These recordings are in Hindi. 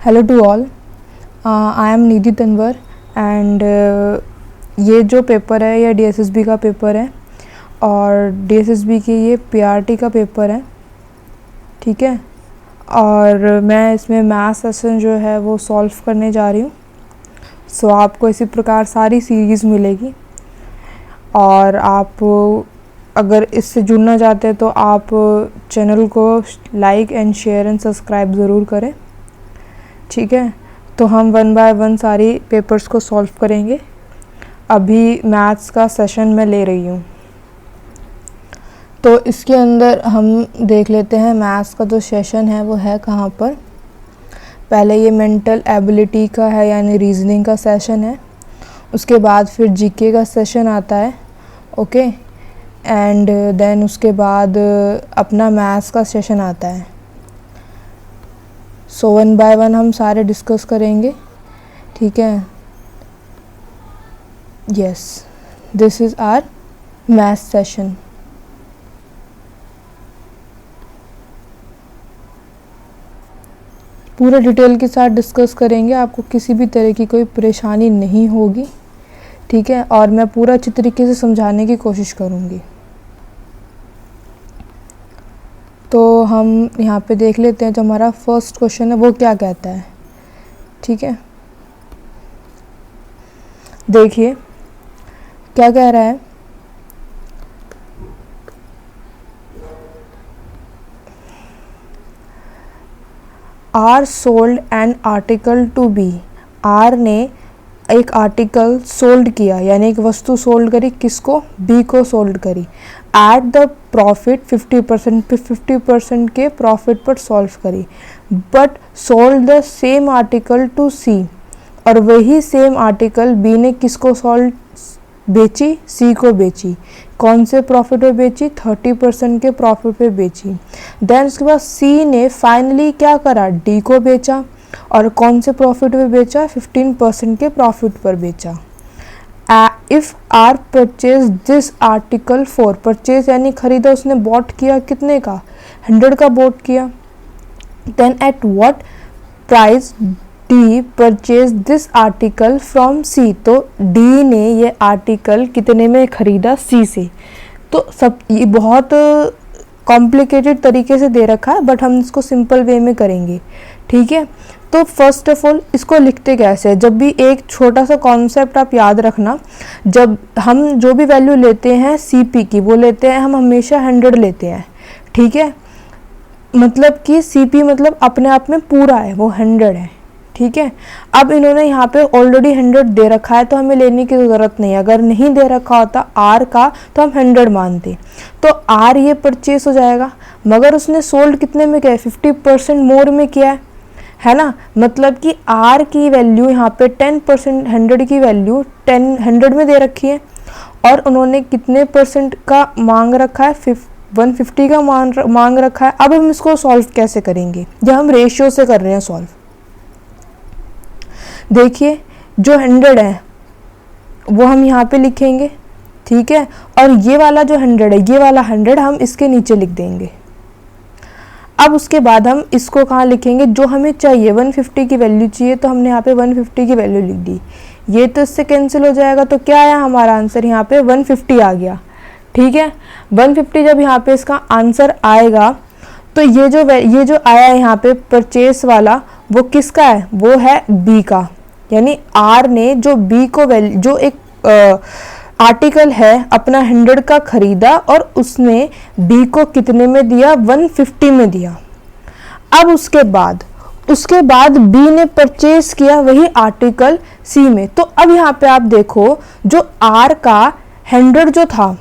Hello to all, I am Nidhi Tanwar and ये जो पेपर है ये डीएसएसबी का पेपर है और डीएसएसबी की ये पीआरटी का पेपर है, ठीक है। और मैं इसमें मैथ सेशन जो है वो सॉल्व करने जा रही हूँ। सो आपको इसी प्रकार सारी सीरीज़ मिलेगी और आप अगर इससे जुड़ना चाहते हैं तो आप चैनल को like and share and subscribe ज़रूर करें, ठीक है। तो हम 1 बाय 1 सारी पेपर्स को सॉल्व करेंगे। अभी मैथ्स का सेशन मैं ले रही हूँ, तो इसके अंदर हम देख लेते हैं मैथ्स का जो सेशन है वो है कहाँ पर। पहले ये मेंटल एबिलिटी का है यानी रीजनिंग का सेशन है, उसके बाद फिर जीके का सेशन आता है, ओके। एंड देन उसके बाद अपना मैथ्स का सेशन आता है। सो 1 बाय 1 हम सारे डिस्कस करेंगे, ठीक है। Yes, this is our maths session. पूरा डिटेल के साथ डिस्कस करेंगे, आपको किसी भी तरह की कोई परेशानी नहीं होगी, ठीक है। और मैं पूरा अच्छी तरीके से समझाने की कोशिश करूँगी। तो हम यहाँ पे देख लेते हैं जो हमारा फर्स्ट क्वेश्चन है वो क्या कहता है, ठीक है। देखिए क्या कह रहा है, R sold an article to be. R ने एक आर्टिकल सोल्ड किया यानी एक वस्तु सोल्ड करी, किसको? बी को सोल्ड करी। एट द प्रॉफिट 50% पे 50% के प्रॉफिट पर सॉल्व करी, but sold the same article to C. और वही सेम आर्टिकल बी ने किसको सोल्ड बेची? सी को बेची। कौन से प्रॉफिट पे बेची? 30% के प्रॉफिट पे बेची। देन उसके बाद सी ने फाइनली क्या करा? डी को बेचा। और कौन से प्रॉफिट पे बेचा? 15% के प्रॉफिट पर बेचा। If R purchase this article for, purchase यानी खरीदा, उसने बॉट किया कितने का? 100 का बॉट किया। Then at what price D purchase this article from C. तो डी ने ये आर्टिकल कितने में खरीदा? सी से। तो सब ये बहुत कॉम्प्लिकेटेड तरीके से दे रखा है, बट हम इसको सिंपल वे में करेंगे, ठीक है। तो फर्स्ट ऑफ ऑल इसको लिखते कैसे है? जब भी एक छोटा सा कॉन्सेप्ट आप याद रखना, जब हम जो भी वैल्यू लेते हैं सीपी की, वो लेते हैं हम हमेशा 100 लेते हैं, ठीक है। मतलब कि सीपी मतलब अपने आप में पूरा है, वो 100 है, ठीक है। अब इन्होंने यहाँ पे ऑलरेडी 100 दे रखा है तो हमें लेने की ज़रूरत नहीं है। अगर नहीं दे रखा होता आर का तो हम 100 मानते, तो आर ये परचेस हो जाएगा। मगर उसने सोल्ड कितने में किया है? 50% मोर में किया है ना। मतलब कि आर की वैल्यू यहाँ पे 10%, 100 की वैल्यू 100 में दे रखी है और उन्होंने कितने परसेंट का मांग रखा है? 150 का मांग रखा है। अब हम इसको सॉल्व कैसे करेंगे? या हम रेशियो से कर रहे हैं सॉल्व। देखिए जो 100 है वो हम यहाँ पे लिखेंगे, ठीक है। और ये वाला जो 100 है, ये वाला 100 हम इसके नीचे लिख देंगे। अब उसके बाद हम इसको कहाँ लिखेंगे? जो हमें चाहिए 150 की वैल्यू चाहिए, तो हमने यहाँ पे 150 की वैल्यू लिख दी। ये तो इससे कैंसिल हो जाएगा, तो क्या आया हमारा आंसर? यहाँ पे 150 आ गया, ठीक है। 150 जब यहाँ पे इसका आंसर आएगा तो ये जो आया यहाँ पे परचेस वाला, वो किसका है? वो है बी का। यानी आर ने जो बी को वैल्यू, जो एक आर्टिकल है अपना 100 का खरीदा और उसने बी को कितने में दिया? 150 में दिया। अब उसके बाद बी ने परचेस किया वही आर्टिकल सी में। तो अब यहाँ पे आप देखो, जो आर का 100 जो था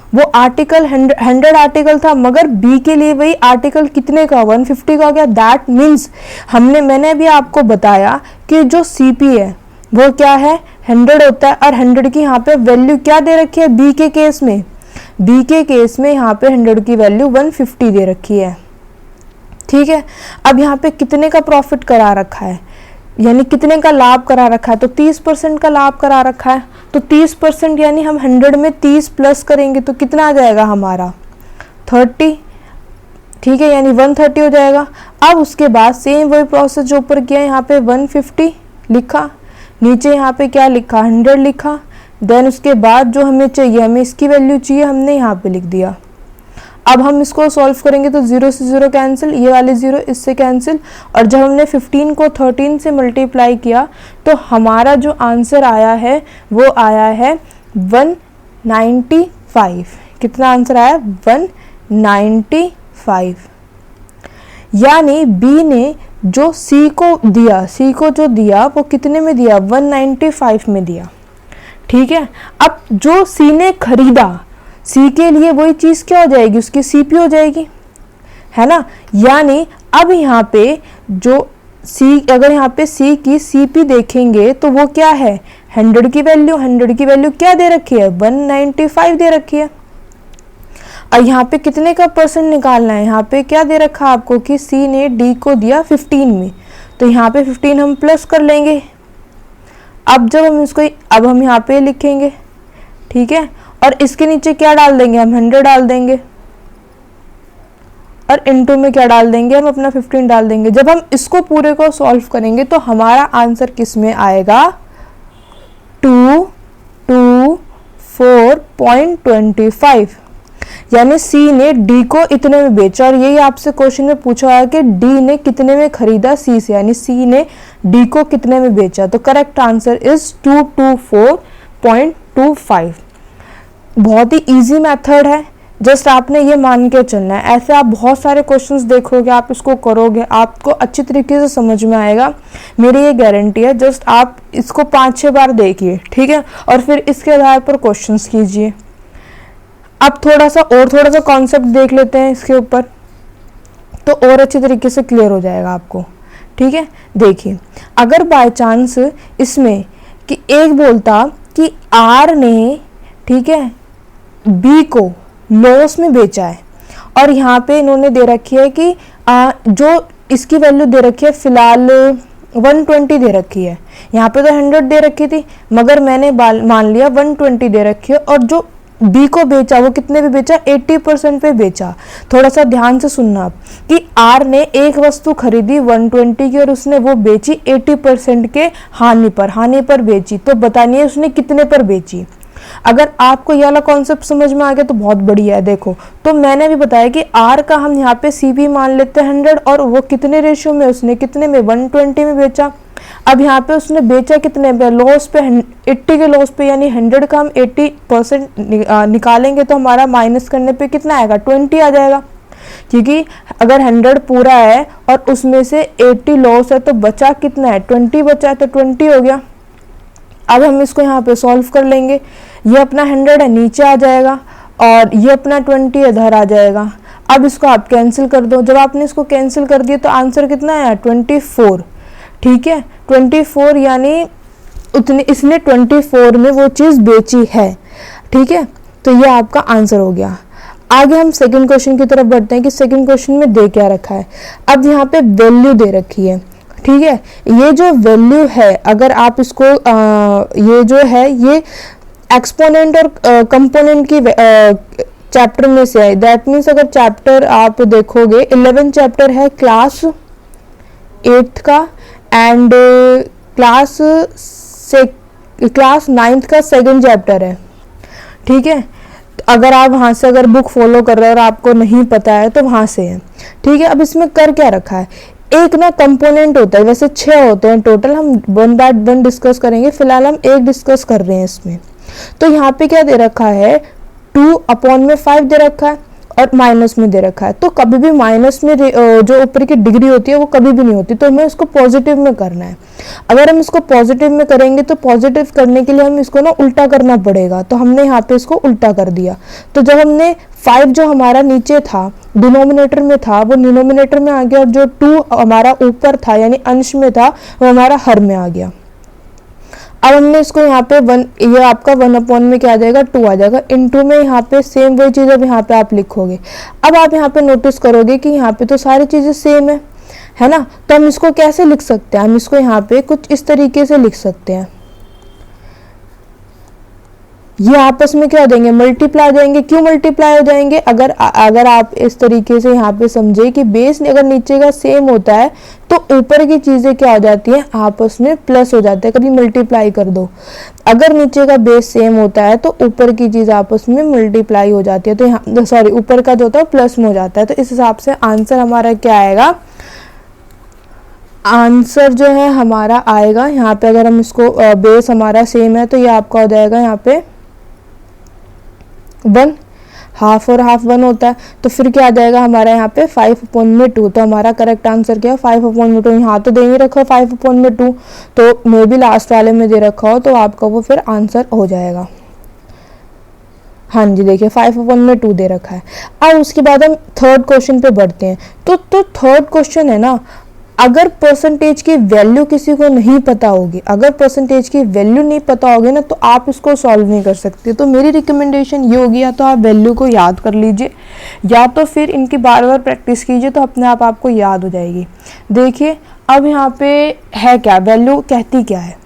वो आर्टिकल 100 आर्टिकल था, मगर बी के लिए वही आर्टिकल कितने का? 150 का हो गया। दैट मीन्स मैंने अभी आपको बताया कि जो सीपी है वो क्या है? 100 होता है। और 100 की यहाँ पे वैल्यू क्या दे रखी है? बी के केस में, बी के केस में यहाँ पे 100 की वैल्यू 150 दे रखी है, ठीक है। अब यहाँ पे कितने का प्रॉफिट करा रखा है, यानी कितने का लाभ करा रखा है? तो 30% का लाभ करा रखा है। तो 30% यानी हम 100 में 30 प्लस करेंगे तो कितना आ जाएगा हमारा? 30। ठीक है, यानी 130 हो जाएगा। अब उसके बाद सेम वही प्रोसेस जो ऊपर किया, यहाँ पे 150 लिखा, नीचे यहाँ पे क्या लिखा 100 लिखा, देन उसके बाद जो हमें चाहिए, हमें इसकी वैल्यू चाहिए, हमने यहाँ पे लिख दिया। अब हम इसको सॉल्व करेंगे तो 0 से 0 कैंसिल, ये वाले 0 इससे कैंसिल, और जब हमने 15 को 13 से मल्टीप्लाई किया तो हमारा जो आंसर आया है वो आया है 195। कितना आंसर आया 195। यानी बी ने जो सी को दिया, सी को जो दिया वो कितने में दिया 195 में दिया। ठीक है, अब जो सी ने खरीदा, सी के लिए वही चीज क्या हो जाएगी, उसकी सीपी हो जाएगी, है ना। यानी अब यहाँ पे जो सी, अगर यहाँ पे सी की सीपी देखेंगे तो वो क्या है 100 की वैल्यू, 100 की वैल्यू क्या दे रखी है 195 दे रखी है। और यहाँ पे कितने का परसेंट निकालना है, यहाँ पे क्या दे रखा आपको कि सी ने डी को दिया 15 में, तो यहाँ पे 15 हम प्लस कर लेंगे। अब जब हम इसको, अब हम यहाँ पे लिखेंगे, ठीक है, और इसके नीचे क्या डाल देंगे हम 100 डाल देंगे, और इनटू में क्या डाल देंगे हम अपना 15 डाल देंगे। जब हम इसको पूरे को सॉल्व करेंगे तो हमारा आंसर किस में आएगा 224.25। यानी सी ने डी को इतने में बेचा, और यही आपसे क्वेश्चन में पूछा है कि डी ने कितने में खरीदा सी से, यानी सी ने डी को कितने में बेचा। तो करेक्ट आंसर इज 224.25। बहुत ही इजी मेथड है, जस्ट आपने ये मान के चलना है। ऐसे आप बहुत सारे क्वेश्चंस देखोगे, आप इसको करोगे, आपको अच्छी तरीके से समझ में आएगा, मेरी ये गारंटी है। जस्ट आप इसको 5-6 बार देखिए, ठीक है, और फिर इसके आधार पर क्वेश्चंस कीजिए। अब थोड़ा सा कॉन्सेप्ट देख लेते हैं इसके ऊपर, तो और अच्छी तरीके से क्लियर हो जाएगा आपको। ठीक है, देखिए, अगर बाय चांस इसमें कि एक बोलता कि आर ने, ठीक है, बी को लॉस में बेचा है, और यहाँ पे इन्होंने दे रखी है कि जो इसकी वैल्यू दे रखी है फिलहाल 120 दे रखी है, यहाँ पे तो 100 दे रखी थी, मगर मैंने मान लिया 120 दे रखी है, और जो बी को बेचा वो कितने पे बेचा 80% पे बेचा। थोड़ा सा ध्यान से सुनना आप कि आर ने एक वस्तु खरीदी 120 की और उसने वो बेची 80% के हानि पर बेची, तो बताइए उसने कितने पर बेची। अगर आपको ये वाला कॉन्सेप्ट समझ में आ गया तो बहुत बढ़िया है। देखो, तो मैंने भी बताया कि आर का हम यहाँ पे सीपी मान लेते हैं 100, और वो कितने रेशियो में, उसने कितने में 120 में बेचा। अब यहाँ पे उसने बेचा कितने पे, लॉस पे 80 के लॉस पे, यानी 100 का हम 80% निकालेंगे तो हमारा माइनस करने पे कितना आएगा 20 आ जाएगा, क्योंकि अगर 100 पूरा है और उसमें से 80 लॉस है तो बचा कितना है 20 बचा है, तो 20 हो गया। अब हम इसको यहाँ पे सॉल्व कर लेंगे, ये अपना 100 है नीचे आ जाएगा, और ये अपना 20 इधर आ जाएगा। अब इसको आप कैंसिल कर दो, जब आपने इसको कैंसिल कर दिया तो आंसर कितना आया 24। ठीक है, 24, यानी उतने इसने 24 में वो चीज़ बेची है। ठीक है, तो ये आपका आंसर हो गया। आगे हम सेकंड क्वेश्चन की तरफ बढ़ते हैं कि सेकंड क्वेश्चन में दे क्या रखा है। अब यहाँ पे वैल्यू दे रखी है, ठीक है, ये जो वैल्यू है, अगर आप इसको ये जो है ये एक्सपोनेंट और कंपोनेंट की चैप्टर में से है। दैट मीन्स अगर चैप्टर आप देखोगे 11 चैप्टर है क्लास 8th का, एंड क्लास 9th का सेकंड चैप्टर है। ठीक है, अगर आप वहाँ से अगर बुक फॉलो कर रहे हो और आपको नहीं पता है तो वहाँ से है। ठीक है, अब इसमें कर क्या रखा है, एक ना कंपोनेंट होता है, वैसे 6 होते हैं टोटल, हम वन बाय वन डिस्कस करेंगे, फिलहाल हम एक डिस्कस कर रहे हैं इसमें। तो यहाँ पे क्या दे रखा है 2/5 दे रखा है, और माइनस में दे रखा है। तो कभी भी माइनस में जो ऊपर की डिग्री होती है वो कभी भी नहीं होती, तो हमें इसको पॉजिटिव में करना है। अगर हम इसको पॉजिटिव में करेंगे तो पॉजिटिव करने के लिए हम इसको ना उल्टा करना पड़ेगा, तो हमने यहाँ पे इसको उल्टा कर दिया। तो जब हमने 5 जो हमारा नीचे था डिनोमिनेटर में था वो डिनोमिनेटर में आ गया, और जो 2 हमारा ऊपर था यानी अंश में था वो हमारा हर में आ गया। अब हमने इसको यहाँ पे 1, ये आपका 1/, में क्या आ जाएगा 2 आ जाएगा, इनटू में यहाँ पे सेम वही चीज़ अब यहाँ पे आप लिखोगे। अब आप यहाँ पे नोटिस करोगे कि यहाँ पे तो सारी चीज़ें सेम है ना। तो हम इसको कैसे लिख सकते हैं, हम इसको यहाँ पे कुछ इस तरीके से लिख सकते हैं। ये आपस में क्या हो जाएंगे, मल्टीप्लाई हो जाएंगे। क्यों मल्टीप्लाई हो जाएंगे, अगर आप इस तरीके से यहाँ पे समझे कि बेस अगर नीचे का सेम होता है तो ऊपर की चीजें क्या हो जाती हैं, आपस में प्लस हो जाते हैं। कभी मल्टीप्लाई कर दो, अगर नीचे का बेस सेम होता है तो ऊपर की चीज आपस में मल्टीप्लाई हो जाती है, तो यहाँ सॉरी ऊपर का जो होता है प्लस में हो जाता है। तो इस हिसाब से आंसर हमारा क्या आएगा, आंसर जो है हमारा आएगा यहाँ पे, अगर हम इसको बेस हमारा सेम है तो ये आपका हो जाएगा यहाँ पे 1, हाफ और हाफ 1 होता है, तो फिर क्या आ जाएगा हमारा यहाँ पे 5/2। तो हमारा करेक्ट आंसर क्या है 5/2। यहाँ तो दे ही रखा 5/2, तो मे भी लास्ट वाले में दे रखा हो तो आपका वो फिर आंसर हो जाएगा। हाँ जी, देखिए 5/2 दे रखा है। अब उसके बाद हम थर्ड क्वेश्चन पे बढ़ते हैं। तो थर्ड क्वेश्चन है ना, अगर परसेंटेज की वैल्यू किसी को नहीं पता होगी, अगर परसेंटेज की वैल्यू नहीं पता होगी ना तो आप इसको सॉल्व नहीं कर सकते। तो मेरी रिकमेंडेशन ये होगी, या तो आप वैल्यू को याद कर लीजिए या तो फिर इनकी बार बार प्रैक्टिस कीजिए, तो अपने आप आपको याद हो जाएगी। देखिए अब यहाँ पे है क्या, वैल्यू कहती क्या है,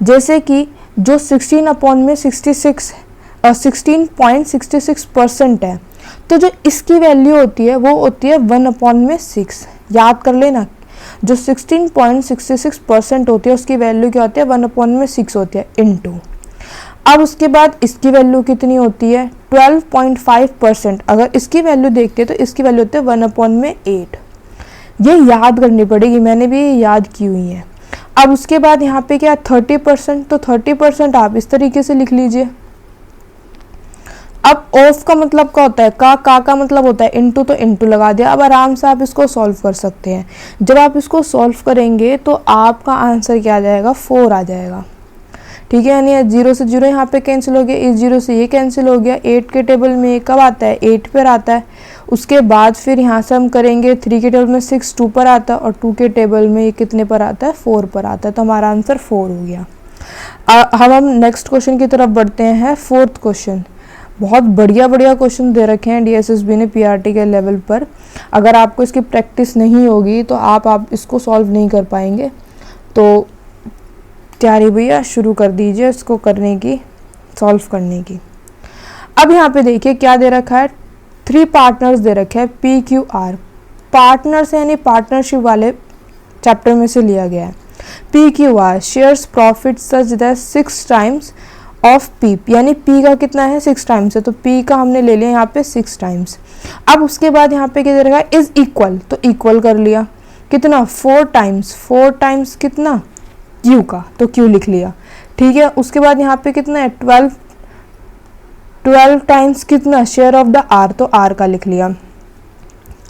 जैसे कि जो 16/66% है, तो जो इसकी वैल्यू होती है वो होती है 1/6। याद कर लेना, जो 16.66% होती है उसकी वैल्यू क्या होती है 1/6 होती है, इनटू। अब उसके बाद इसकी वैल्यू कितनी होती है 12.5%। अगर इसकी वैल्यू देखते हैं तो इसकी वैल्यू होती है 1/8। ये याद करनी पड़ेगी, मैंने भी याद की हुई है। अब उसके बाद यहाँ पे क्या 30%, तो 30% आप इस तरीके से लिख लीजिए। अब ऑफ का मतलब क्या होता है, का मतलब होता है इनटू, तो इनटू लगा दिया। अब आराम से आप इसको सॉल्व कर सकते हैं। जब आप इसको सॉल्व करेंगे तो आपका आंसर क्या आ जाएगा 4 आ जाएगा, ठीक है। यानी 0 से 0 यहाँ पे कैंसिल हो गया, इस 0 से ये कैंसिल हो गया। 8 के टेबल में कब आता है 8 पर आता है। उसके बाद फिर यहाँ से हम करेंगे 3 के टेबल में 6 2 पर आता है, और 2 के टेबल में ये कितने पर आता है 4 पर आता है। तो हमारा आंसर 4 हो गया। हम नेक्स्ट क्वेश्चन की तरफ बढ़ते हैं। फोर्थ क्वेश्चन, बहुत बढ़िया क्वेश्चन दे रखे हैं डीएसएसबी ने पीआरटी के लेवल पर। अगर आपको इसकी प्रैक्टिस नहीं होगी तो आप इसको सॉल्व नहीं कर पाएंगे। तो तैयारी भैया शुरू कर दीजिए इसको करने की, सॉल्व करने की। अब यहाँ पे देखिए क्या दे रखा है, 3 पार्टनर्स दे रखे हैं PQR। पार्टनर्स यानी पार्टनरशिप वाले चैप्टर में से लिया गया है। PQR shares profit such that 6 times of P, यानी P का कितना है 6 टाइम्स है, तो P का हमने ले लिया यहाँ पे 6 टाइम्स। अब उसके बाद यहाँ पे क्या दे रखा है इज इक्वल, तो इक्वल कर लिया कितना 4 टाइम्स कितना Q का, तो Q लिख लिया, ठीक है। उसके बाद यहाँ पे कितना है 12 टाइम्स कितना शेयर ऑफ द R, तो R का लिख लिया।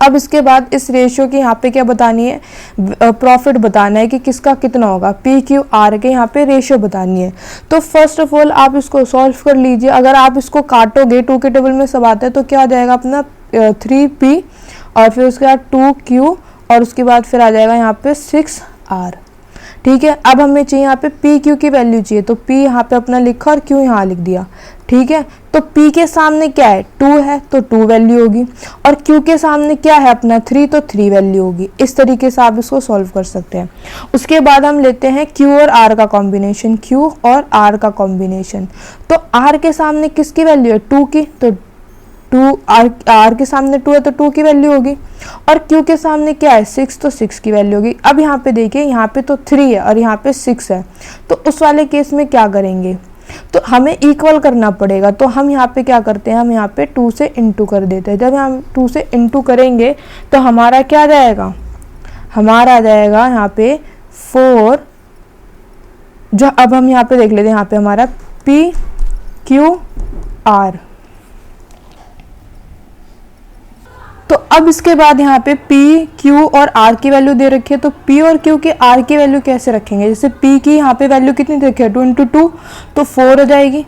अब इसके बाद इस रेशियो की यहाँ पे क्या बतानी है, प्रॉफिट बताना है कि किसका कितना होगा, PQR के यहाँ पे रेशियो बतानी है। तो फर्स्ट ऑफ ऑल आप इसको सॉल्व कर लीजिए। अगर आप इसको काटोगे 2 के टेबल में सब आता है तो क्या आ जाएगा अपना 3P, और फिर उसके बाद 2Q, और उसके बाद फिर आ जाएगा यहाँ पे 6R, ठीक है। अब हमें चाहिए यहाँ पे PQ की वैल्यू चाहिए, तो P यहाँ पे अपना लिखा और Q यहाँ लिख दिया, ठीक है। तो P के सामने क्या है 2 है, तो 2 वैल्यू होगी, और Q के सामने क्या है अपना 3, तो 3 वैल्यू होगी। इस तरीके से आप इसको सॉल्व कर सकते हैं। उसके बाद हम लेते हैं Q और R का कॉम्बिनेशन, Q और R का कॉम्बिनेशन। तो R के सामने किसकी वैल्यू है 2 की, तो 2 R के सामने 2 है तो 2 की वैल्यू होगी, और Q के सामने क्या है 6, तो 6 की वैल्यू होगी। अब यहाँ पे देखिए यहाँ पे तो 3 है और यहाँ पे 6 है, तो उस वाले केस में क्या करेंगे, तो हमें इक्वल करना पड़ेगा। तो हम यहाँ पे क्या करते हैं, हम यहाँ पे 2 से इंटू कर देते हैं। जब हम 2 से इंटू करेंगे तो हमारा क्या आ जाएगा, हमारा आ जाएगा यहाँ पे 4, जो अब हम यहाँ पे देख लेते हैं, यहाँ पे हमारा PQR। तो अब इसके बाद यहाँ पे P, Q और R की वैल्यू दे रखी है, तो P और Q की R की वैल्यू कैसे रखेंगे, जैसे P की यहाँ पे वैल्यू कितनी दे रखी है 2 × 2, तो 4 हो जाएगी,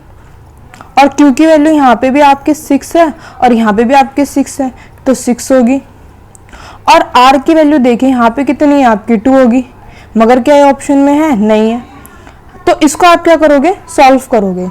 और Q की वैल्यू यहाँ पे भी आपके 6 है और यहाँ पे भी आपके 6 है, तो 6 होगी। और R की वैल्यू देखिए यहाँ पे कितनी है आपकी 2 होगी, मगर क्या ऑप्शन में है नहीं है। तो इसको आप क्या करोगे, सॉल्व करोगे।